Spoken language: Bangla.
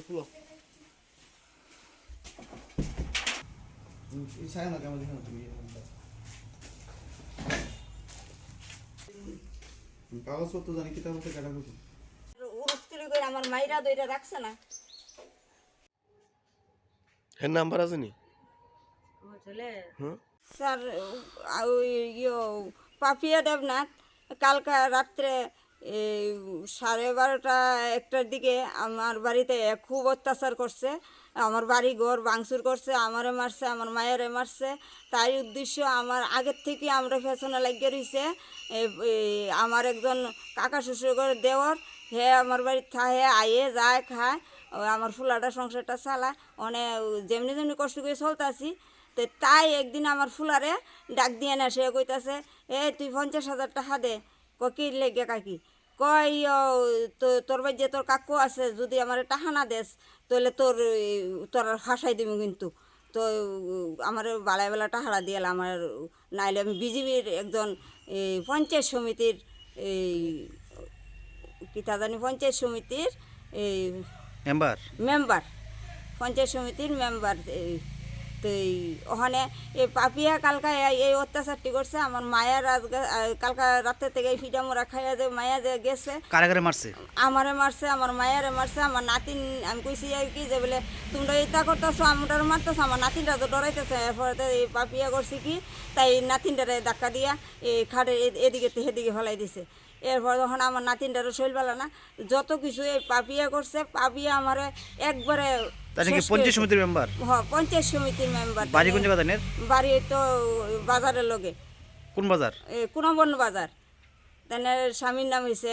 খুলো ছায়া না কেমন দেখো তুমি কাগজপত্র জানি কিতাব আছে কাটা করছো উরস্ত্রি করে আমার মাইরা দইটা রাখছে না এর নাম্বার আছে নি স্যার ওই পাপিয়া দেবনাথ কালকা রাত্রে 12:30-1টার দিকে আমার বাড়িতে খুব অত্যাচার করছে আমার বাড়ি ঘর ভাঙচুর করছে আমারে মারছে আমার মায়েরে মারছে তাই উদ্দেশ্য আমার আগের থেকে আমরা ফ্যাশনে লাগিয়ে রয়েছে আমার একজন কাকা শ্বশুর দেওয়ার হে আমার বাড়ির হে আইয়ে যায় খায় আমার ফুলাটা সংসারটা চালায় অনেক যেমনি যেমনি কষ্ট করে চলতেছি তো তাই একদিন আমার ফুলারে ডাক দিয়ে না সে কইতাছে তুই 50,000 টাকা দে কি লেগে কাকি কই তোর বাড়ি যে তোর কাকু আছে যদি আমার টাকা না দেস তাহলে তোর ফাঁসাই দিব কিন্তু তো আমার বেলা টাকাটা দিয়ে আমার নাইলে আমি বিজেপির একজন পঞ্চায়েত সমিতির কি তা জানি পঞ্চায়েত সমিতির মেম্বার পঞ্চায়েত সমিতির মেম্বার তো ওখানে এই পাপিয়া কালকা এই অত্যাচারটি করছে আমার মায়ের কালকা রাতের থেকে এই ফিটা মোড়া খাইয়া যে মায়া যে গেছে কারাগারে মারছে আমারে মারছে আমার মায়েরে মারছে আমার নাতিন আমি কইছি আর কি যে বলে তোমরা এটা করতেছো আমার মারতেছো আমার নাতিনটা তো ডরাইতেছে এরপরে এই পাপিয়া করছে কি তাই নাতিনটারে ধাক্কা দিয়া এই খাটে এদিকে সেদিকে ফেলাই দিছে এরপর যখন আমার নাতিনটারও শৈলবেলা না যত কিছু এই পাপিয়া করছে পাপিয়া আমার একবারে পঞ্চায়েত সমিতির মেম্বার হ্যাঁ পঞ্চায়েত সমিতির মেম্বার বাড়ি কোন জায়গা জানেন বাড়ি তো বাজারের লগে কোন বাজার কোন বাজার তাই স্বামীর নাম হয়েছে